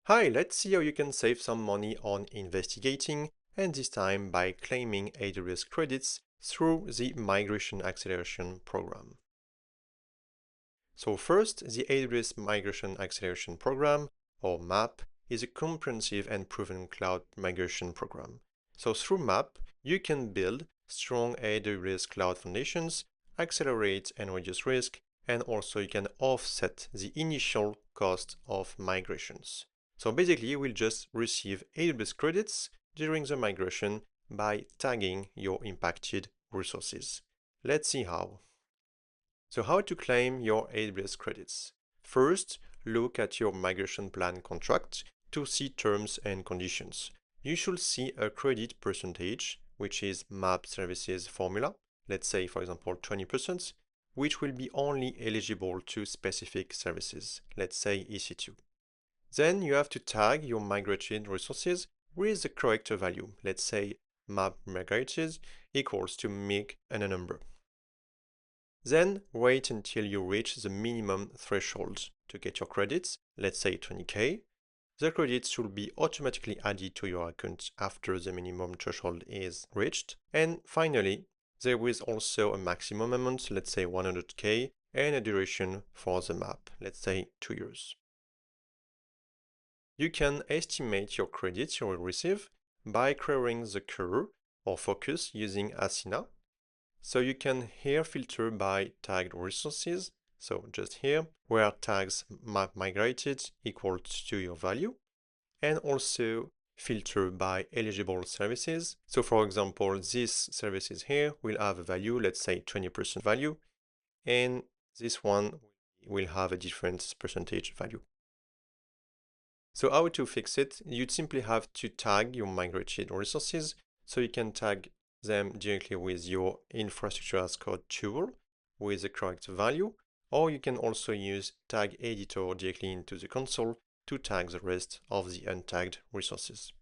Hi, let's see how you can save some money on investigating, and this time by claiming AWS credits through the Migration Acceleration Program. So first, the AWS Migration Acceleration Program, or MAP, is a comprehensive and proven cloud migration program. So through MAP, you can build strong AWS cloud foundations, accelerate and reduce risk, and also you can offset the initial cost of migrations. So basically, you will just receive AWS credits during the migration by tagging your impacted resources. Let's see how. So how to claim your AWS credits? First, look at your migration plan contract to see terms and conditions. You should see a credit percentage, which is MAP services formula, let's say for example 20%, which will be only eligible to specific services, let's say EC2. Then you have to tag your migrated resources with the correct value, let's say map migrated equals to mig and a number. Then wait until you reach the minimum threshold to get your credits, let's say 20K. The credits should be automatically added to your account after the minimum threshold is reached. And finally, there is also a maximum amount, let's say 100K, and a duration for the map, let's say 2 years. You can estimate your credits you will receive by querying the curve or focus using Asina. So you can here filter by tagged resources. So just here, where tags map migrated equal to your value, and also filter by eligible services. So for example, these services here will have a value, let's say 20% value, and this one will have a different percentage value. So how to fix it? You'd simply have to tag your migrated resources. So you can tag them directly with your infrastructure as code tool with the correct value, or you can also use tag editor directly into the console to tag the rest of the untagged resources.